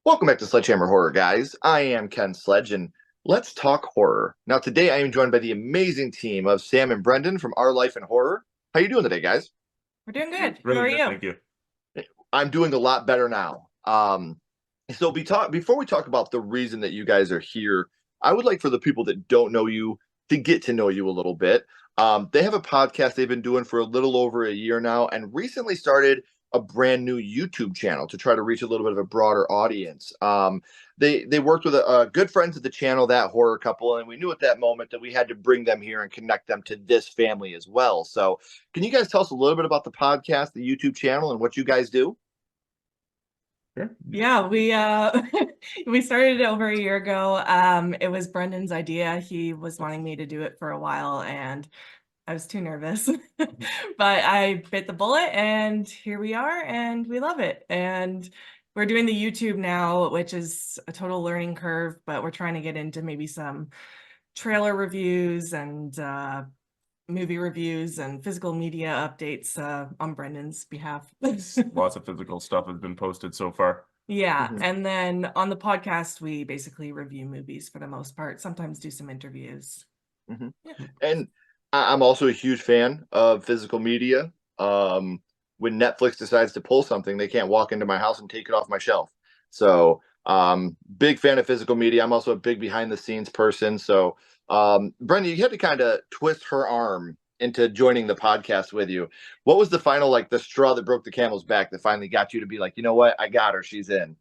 Welcome back to Sledgehammer Horror, guys. I am Ken Sledge, and let's talk horror. Now, today I am joined by the amazing team of Sam and Brendan from Our Life in Horror. How you doing today, guys? We're doing good. How Really are good, you? thank you. I'm doing a lot better now. Before we talk about the reason that you guys are here, I would like for the people that don't know you to get to know you a little bit. They have a podcast they've been doing for a little over a year now, and recently started a brand new YouTube channel to try to reach a little bit of a broader audience. They worked with a good friends of the channel, that horror couple, and we knew at that moment that we had to bring them here and connect them to this family as well. So, can you guys tell us a little bit about the podcast, the YouTube channel, and what you guys do? Sure. Yeah, we we started it over a year ago. It was Brendan's idea. He was wanting me to do it for a while, and I was too nervous. But I bit the bullet, and here we are, and we love it. And we're doing the YouTube now, which is a total learning curve, but we're trying to get into maybe some trailer reviews and movie reviews and physical media updates on Brendan's behalf. Lots of physical stuff has been posted so far. Yeah, Mhm. and then on the podcast, we basically review movies for the most part, sometimes do some interviews. Mhm. Yeah. And I'm also a huge fan of physical media. When Netflix decides to pull something, they can't walk into my house and take it off my shelf. So, big fan of physical media. I'm also a big behind the scenes person. So, Brenda, you had to kind of twist her arm into joining the podcast with you. What was the final, like the straw that broke the camel's back that finally got you to be like, you know what, I got her, she's in.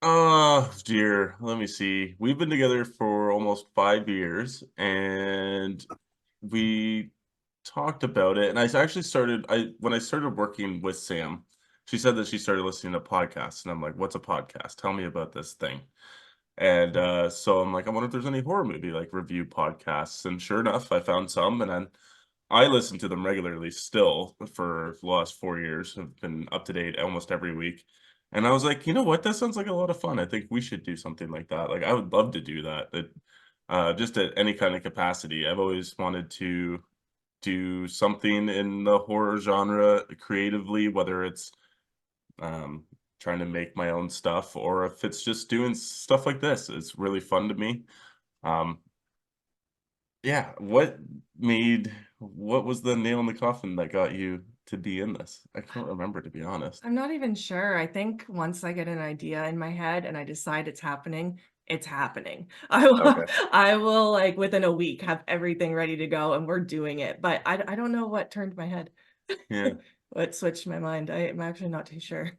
Oh dear, let me see. We've been together for almost 5 years, and we talked about it. And I actually started. I when I started working with Sam, she said that she started listening to podcasts, and I'm like, "What's a podcast? Tell me about this thing." And so I'm like, I wonder if there's any horror movie like review podcasts. And sure enough, I found some, and then I listen to them regularly still for the last 4 years. I've been up to date almost every week. And I was like, you know what? That sounds like a lot of fun. I think we should do something like that. Like I would love to do that. Just at any kind of capacity. I've always wanted to do something in the horror genre creatively, whether it's um, trying to make my own stuff or if it's just doing stuff like this. It's really fun to me. Um, yeah, what was the nail in the coffin that got you to be in this? I can't remember, to be honest. I'm not even sure. I think once I get an idea in my head and I decide it's happening, it's happening. Okay. I will like within a week have everything ready to go and we're doing it. But I don't know what turned my head. Yeah. What switched my mind. I'm actually not too sure.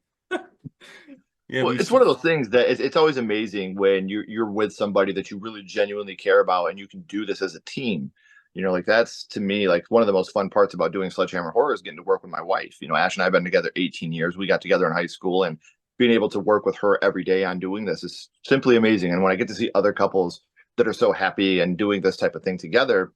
Yeah, Well, we it's s one of those things that it's always amazing when you're with somebody that you really genuinely care about and you can do this as a team. Like that's to me like one of the most fun parts about doing Sledgehammer Horror is getting to work with my wife. Ash and I have been together 18 years. We got together in high school, and being able to work with her every day on doing this is simply amazing. And when I get to see other couples that are so happy and doing this type of thing together,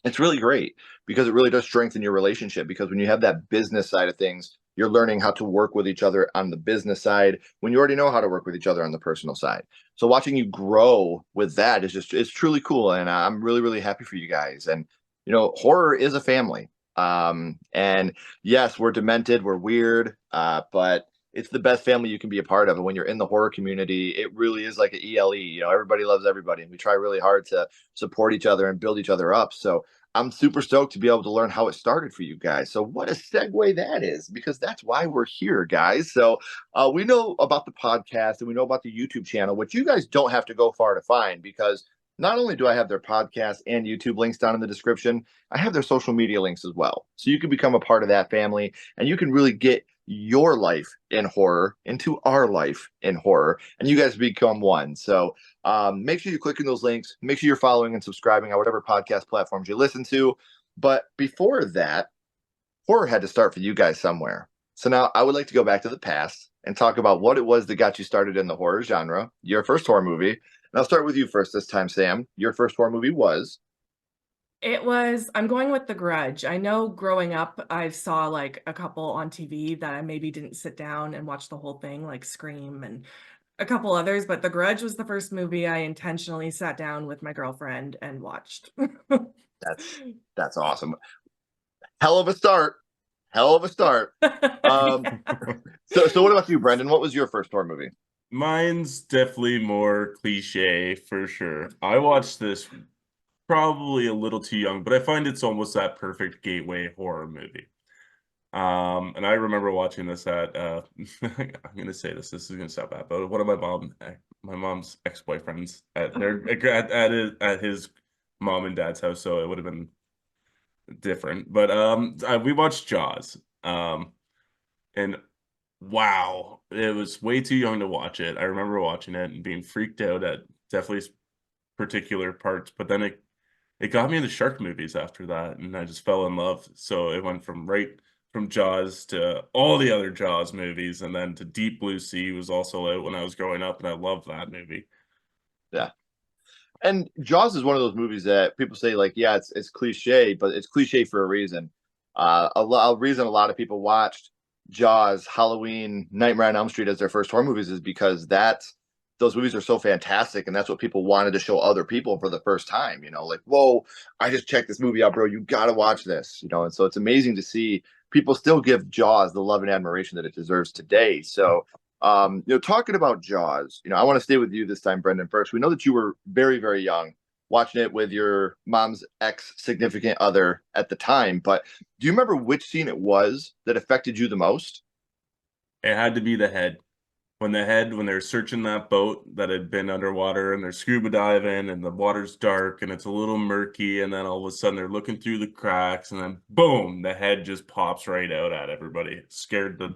it's really great because it really does strengthen your relationship, because when you have that business side of things, you're learning how to work with each other on the business side when you already know how to work with each other on the personal side. So watching you grow with that is just, it's truly cool, and I'm really really happy for you guys. And horror is a family. And yes, we're demented, we're weird, but it's the best family you can be a part of. And when you're in the horror community, it really is like an ELE. Everybody loves everybody, and we try really hard to support each other and build each other up. So I'm super stoked to be able to learn how it started for you guys. So what a segue that is, because that's why we're here, guys. So we know about the podcast and we know about the YouTube channel, which you guys don't have to go far to find, because not only do I have their podcast and YouTube links down in the description, I have their social media links as well. So you can become a part of that family, and you can really get your life in horror into our life in horror, and you guys become one. So make sure you click in those links. Make sure you're following and subscribing on whatever podcast platforms you listen to. But before that, horror had to start for you guys somewhere. So now I would like to go back to the past and talk about what it was that got you started in the horror genre, your first horror movie. And I'll start with you first this time, Sam. Your first horror movie was. I'm going with The Grudge. I know growing up, I saw like a couple on TV that I maybe didn't sit down and watch the whole thing, like Scream and a couple others, but The Grudge was the first movie I intentionally sat down with my girlfriend and watched. That's that's awesome. Hell of a start. Hell of a start. Um, so what about you, Brendan? What was your first horror movie? Mine's definitely more cliche for sure. I watched this probably a little too young, but I find it's almost that perfect gateway horror movie. And I remember watching this at I'm gonna say this is gonna sound bad, but one of my mom's ex-boyfriends at their at his mom and dad's house, so it would have been different. But we watched Jaws. And wow, it was way too young to watch it. I remember watching it and being freaked out at definitely particular parts, but then it got me into shark movies after that, and I just fell in love. So it went from Jaws to all the other Jaws movies, and then to Deep Blue Sea was also out when I was growing up, and I loved that movie. Yeah. And Jaws is one of those movies that people say like, yeah, it's cliche, but it's cliche for a reason. A reason a lot of people watched Jaws, Halloween, Nightmare on Elm Street as their first horror movies is because those movies are so fantastic, and that's what people wanted to show other people for the first time. Like, whoa, I just checked this movie out, bro. You got to watch this. And so it's amazing to see people still give Jaws the love and admiration that it deserves today. So talking about Jaws, I want to stay with you this time, Brendan. First, we know that you were very, very young watching it with your mom's ex significant other at the time, but do you remember which scene it was that affected you the most? It had to be the head. When they're searching that boat that had been underwater and they're scuba diving and the water's dark and it's a little murky, and then all of a sudden they're looking through the cracks and then boom, the head just pops right out at everybody. It scared the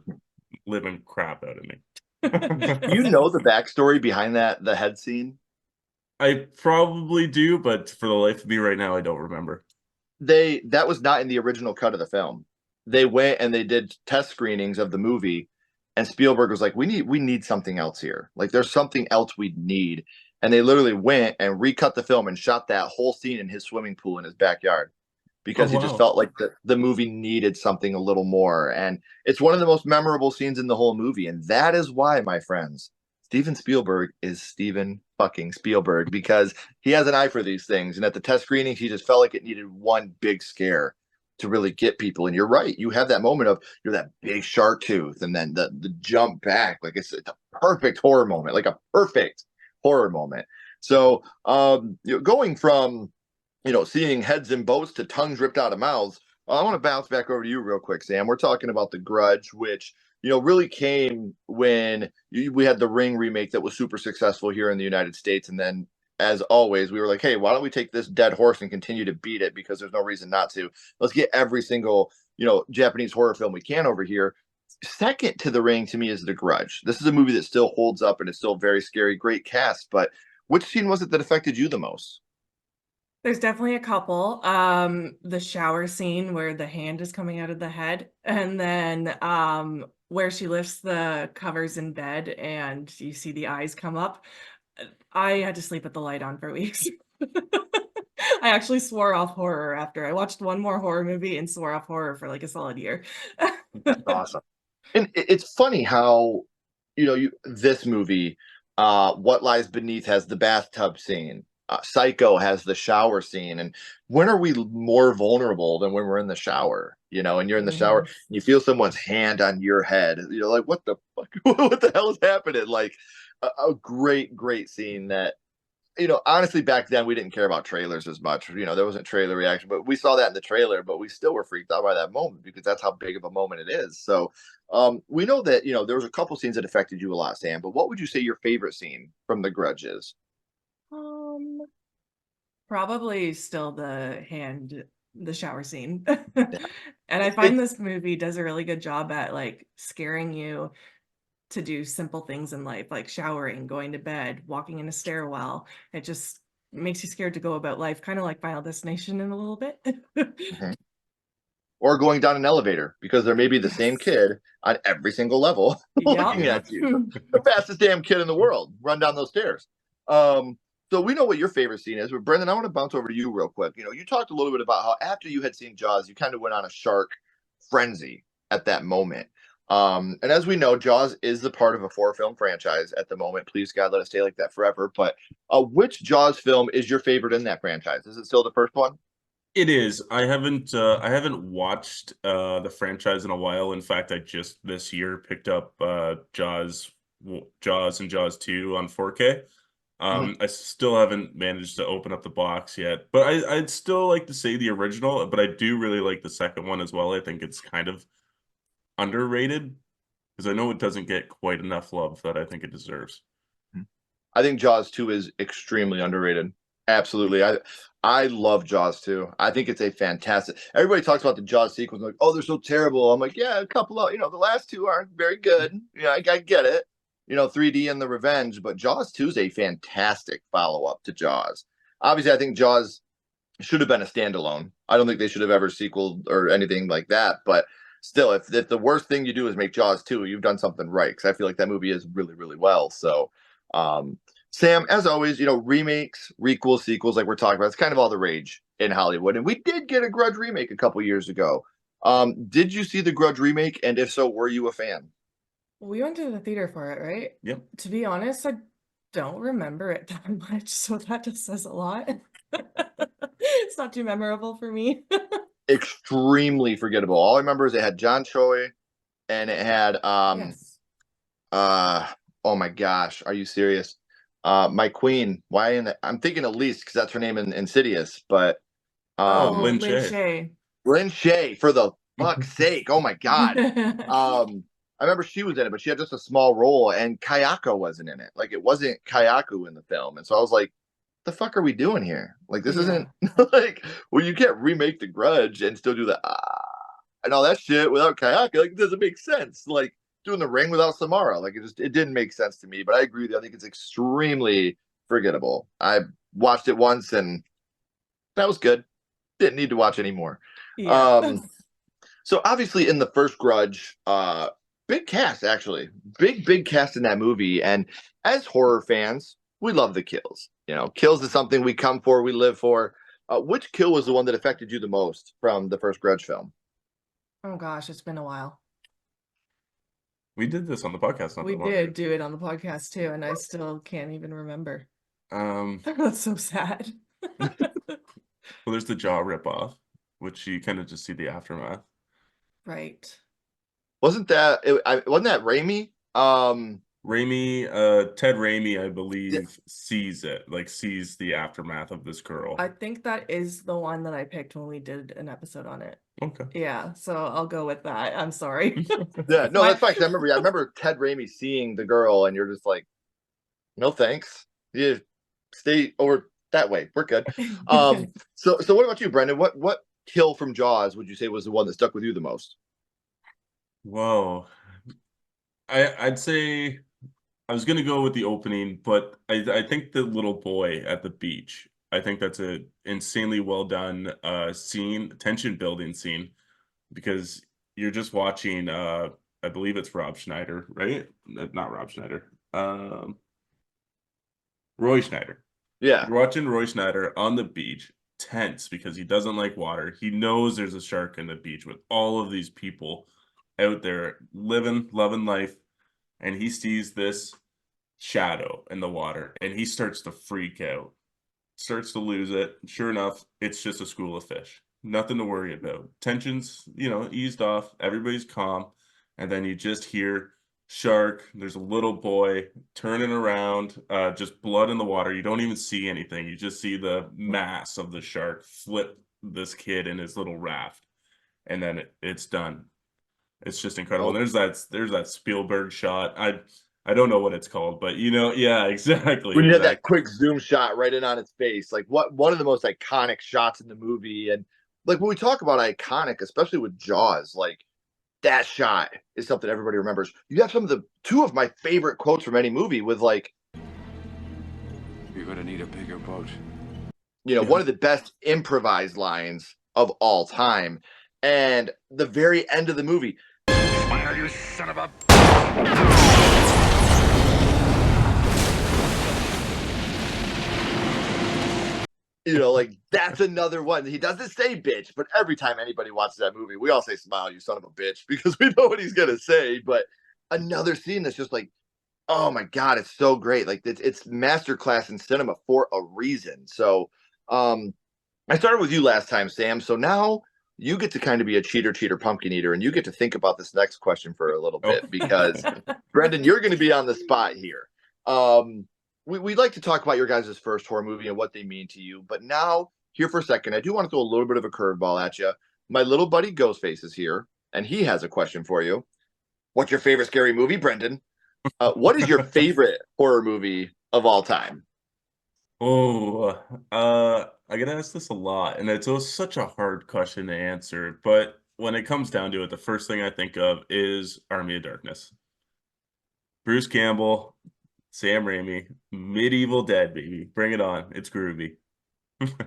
living crap out of me. Do you know the backstory behind the head scene? I probably do, but for the life of me right now, I don't remember. That was not in the original cut of the film. They went and they did test screenings of the movie, and Spielberg was like, we need something else here. Like, there's something else we need. And they literally went and recut the film and shot that whole scene in his swimming pool in his backyard Oh, because he just wow. felt like the movie needed something a little more. And it's one of the most memorable scenes in the whole movie. And that is why, my friends, Steven Spielberg is Steven fucking Spielberg, because he has an eye for these things. And at the test screenings, he just felt like it needed one big scare to really get people. And you're right. You have that moment of you're that big shark tooth and then the jump back. Like it's a perfect horror moment, like a perfect horror moment. So going from seeing heads in boats to tongues ripped out of mouths. I want to bounce back over to you real quick, Sam. We're talking about The Grudge, which really came when we had the Ring remake that was super successful here in the United States, and then as always, we were like, hey, why don't we take this dead horse and continue to beat it because there's no reason not to. Let's get every single Japanese horror film we can over here. Second to The Ring to me is The Grudge. This is a movie that still holds up and is still very scary, great cast. But which scene was it that affected you the most? There's definitely a couple. The shower scene where the hand is coming out of the head, and then where she lifts the covers in bed and you see the eyes come up. I had to sleep with the light on for weeks. I actually swore off horror after I watched one more horror movie and swore off horror for like a solid year. Awesome. And it's funny how this movie, What Lies Beneath has the bathtub scene. Psycho has the shower scene. And when are we more vulnerable than when we're in the shower? And you're in the shower Mhm. and you feel someone's hand on your head. Like, what the fuck? What the hell is happening? Like, a great, great scene that honestly, back then we didn't care about trailers as much. There wasn't trailer reaction, but we saw that in the trailer, but we still were freaked out by that moment because that's how big of a moment it is. So we know that, there was a couple scenes that affected you a lot, Sam, but what would you say your favorite scene from The Grudge is? Um, Probably still the shower scene. Yeah. And I find It's this movie does a really good job at like scaring you to do simple things in life, like showering, going to bed, walking in a stairwell. It just makes you scared to go about life, kind of like Final Destination in a little bit. Mhm. Or going down an elevator because there may be the same Yes. kid on every single level Yep. looking Yeah. at you. The fastest damn kid in the world run down those stairs. So we know what your favorite scene is, but Brendan, I want to bounce over to you real quick. You talked a little bit about how after you had seen Jaws, you kind of went on a shark frenzy at that moment. And as we know, Jaws is the part of a four-film franchise at the moment. Please God, let it stay like that forever. But which Jaws film is your favorite in that franchise? Is it still the first one? It is. I haven't watched the franchise in a while. In fact, I just this year picked up Jaws Jaws and Jaws 2 on 4K. I still haven't managed to open up the box yet, but I'd still like to say the original, but I do really like the second one as well. I think it's kind of underrated because I know it doesn't get quite enough love that I think it deserves. I think Jaws 2 is extremely underrated. Absolutely. I love Jaws 2. I think it's a fantastic. Everybody talks about the Jaws sequels like, oh, they're so terrible. I'm like, yeah, a couple of, the last two aren't very good. I get it. 3D and The Revenge, but Jaws 2 is a fantastic follow-up to Jaws. Obviously, I think Jaws should have been a standalone. I don't think they should have ever sequeled or anything like that, but still, if the worst thing you do is make Jaws 2, you've done something right, because I feel like that movie is really, really well. So, Sam, as always, remakes, requels, sequels, like we're talking about, it's kind of all the rage in Hollywood. And we did get a Grudge remake a couple years ago. Did you see the Grudge remake? And if so, were you a fan? We went to the theater for it, right? Yep. To be honest, I don't remember it that much, so that just says a lot. It's not too memorable for me. Extremely forgettable. All I remember is it had John Choi and it had Yes. oh my gosh, are you serious? My queen. I'm thinking Elise because that's her name in Insidious, but Lin Lin Shaye. Shaye. Lin Shaye, for the fuck's sake. Oh my god. I remember she was in it, but she had just a small role, and Kayako wasn't in it. Like, it wasn't Kayaku in the film. And so I was like, the fuck are we doing here? Like, this isn't like, well, you can't remake The Grudge and still do the and all that shit without Kayako. Like, it doesn't make sense. Like, doing The Ring without Samara. Like, it didn't make sense to me. But I agree with you. I think it's extremely forgettable. I watched it once and that was good. Didn't need to watch anymore. Yeah. So obviously in the first Grudge, big cast, actually. Big cast in that movie. And as horror fans, we love the kills. Kills is something we come for, we live for. Which kill was the one that affected you the most from the first Grudge film? Oh gosh, it's been a while. We did this on the podcast. We did do it on the podcast too, and I still can't even remember. That's so sad. Well, there's the Jaw ripoff, which you kind of just see the aftermath. Right. Wasn't that Raimi? Ted Raimi, I believe, sees the aftermath of this girl. I think that is the one that I picked when we did an episode on it. Okay. Yeah, so I'll go with that. I'm sorry. Yeah, no, that's fine. I remember Ted Raimi seeing the girl, and you're just like, no thanks. You stay over that way. We're good. So what about you, Brendan? What kill from Jaws would you say was the one that stuck with you the most? Whoa. I'd say I was gonna go with the opening, but I think the little boy at the beach. I think that's a insanely well done scene, tension building scene, because you're just watching I believe it's Rob Schneider, right? Not Rob Schneider. Roy Schneider. Yeah. You're watching Roy Schneider on the beach, tense because he doesn't like water. He knows there's a shark in the beach with all of these people out there living, loving life, and he sees this shadow in the water and he starts to freak out, starts to lose it. Sure enough, it's just a school of fish. Nothing to worry about. Tensions, eased off. Everybody's calm. And then you just hear shark. There's a little boy turning around, just blood in the water. You don't even see anything. You just see the mass of the shark flip this kid in his little raft. And then it's done. It's just incredible. And there's that Spielberg shot. I don't know what it's called, but yeah, exactly. When you had that quick zoom shot right in on its face, like one of the most iconic shots in the movie. And like when we talk about iconic, especially with Jaws, like that shot is something everybody remembers. You have two of my favorite quotes from any movie with like, "You're gonna need a bigger boat." One of the best improvised lines of all time. And the very end of the movie, "Smile, you son of a..." Like that's another one. He doesn't say bitch, but every time anybody watches that movie, we all say smile, you son of a bitch, because we know what he's gonna say. But another scene that's just like, oh my god, it's so great. Like it's masterclass in cinema for a reason. So I started with you last time, Sam. So now you get to kind of be a cheater, pumpkin eater, and you get to think about this next question for a little bit because, Brendan, you're going to be on the spot here. We'd like to talk about your guys' first horror movie and what they mean to you, but now, here for a second, I do want to throw a little bit of a curveball at you. My little buddy Ghostface is here, and he has a question for you. What's your favorite scary movie, Brendan? What is your favorite horror movie of all time? Oh, I get asked this a lot, and it's such a hard question to answer. But when it comes down to it, the first thing I think of is Army of Darkness. Bruce Campbell, Sam Raimi, Medieval Dead, baby. Bring it on. It's groovy.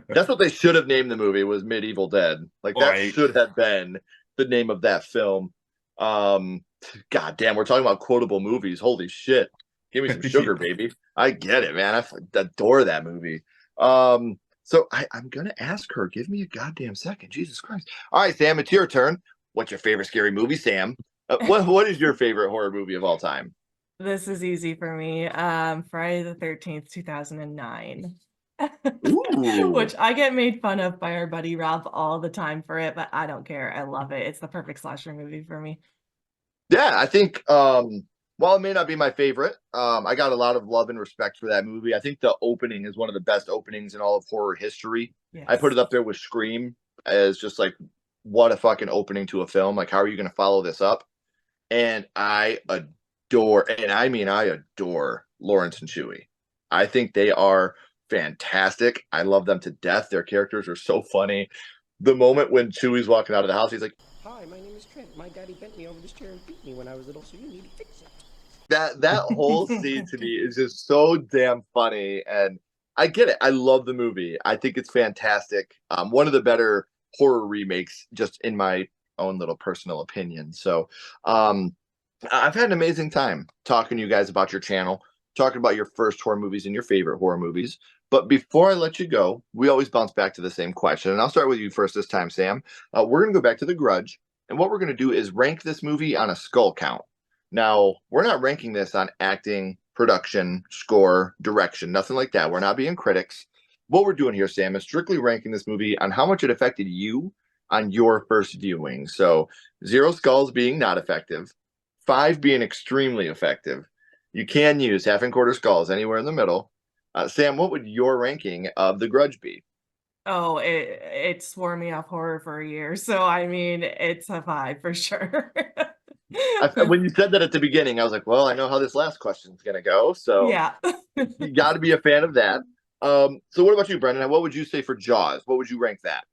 That's what they should have named the movie, was Medieval Dead. Like, that Right. should have been the name of that film. God damn, we're talking about quotable movies. Holy shit. Give me some sugar, baby. I get it, man. I adore that movie. So I'm going to ask her. Give me a goddamn second. Jesus Christ. All right, Sam, it's your turn. What's your favorite scary movie, Sam? What is your favorite horror movie of all time? This is easy for me. Friday the 13th, 2009. Ooh. Which I get made fun of by our buddy Rob all the time for it, but I don't care. I love it. It's the perfect slasher movie for me. Yeah, I think while it may not be my favorite, I got a lot of love and respect for that movie. I think the opening is one of the best openings in all of horror history. Yes. I put it up there with Scream as just like, what a fucking opening to a film. Like, how are you going to follow this up? And I adore, and I mean I adore Lawrence and Chewie. I think they are fantastic. I love them to death. Their characters are so funny. The moment when Chewie's walking out of the house, he's like, "Hi, my name is Trent. My daddy bent me over this chair and beat me when I was little, so you need to fix it." that whole scene to me is just so damn funny, and I get it. I love the movie. I think it's fantastic. One of the better horror remakes, just in my own little personal opinion. So I've had an amazing time talking to you guys about your channel, talking about your first horror movies and your favorite horror movies. But before I let you go, we always bounce back to the same question. And I'll start with you first this time, Sam. We're going to go back to The Grudge. And what we're going to do is rank this movie on a skull count. Now, we're not ranking this on acting, production, score, direction, nothing like that. We're not being critics. What we're doing here, Sam, is strictly ranking this movie on how much it affected you on your first viewing. So 0 skulls being not effective, 5 being extremely effective. You can use half and quarter skulls anywhere in the middle. Sam, what would your ranking of The Grudge be? Oh, it swore me off horror for a year. So, I mean, it's a 5 for sure. When you said that at the beginning, I was like, well, I know how this last question is going to go. So Yeah. you got to be a fan of that. So what about you, Brendan? What would you say for Jaws? What would you rank that?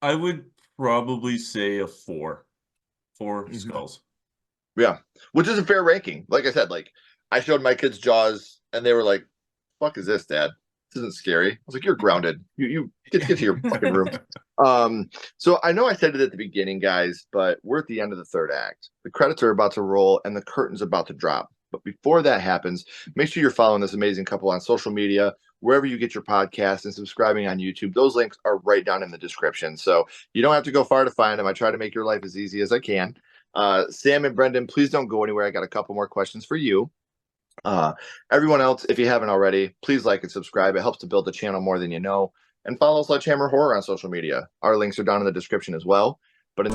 I would probably say a 4. 4 Mhm. skulls. Yeah, which is a fair ranking. Like I said, like I showed my kids Jaws, and they were like, "Fuck is this, Dad? This isn't scary." I was like, "You're grounded. You get to your fucking room." So I know I said it at the beginning, guys, but we're at the end of the third act. The credits are about to roll, and the curtain's about to drop. But before that happens, make sure you're following this amazing couple on social media, wherever you get your podcasts, and subscribing on YouTube. Those links are right down in the description, so you don't have to go far to find them. I try to make your life as easy as I can. Sam and Brendan, please don't go anywhere. I got a couple more questions for you. Everyone else, if you haven't already, please like and subscribe. It helps to build the channel more than you know. And follow SledgeHammer Horror on social media. Our links are down in the description as well. But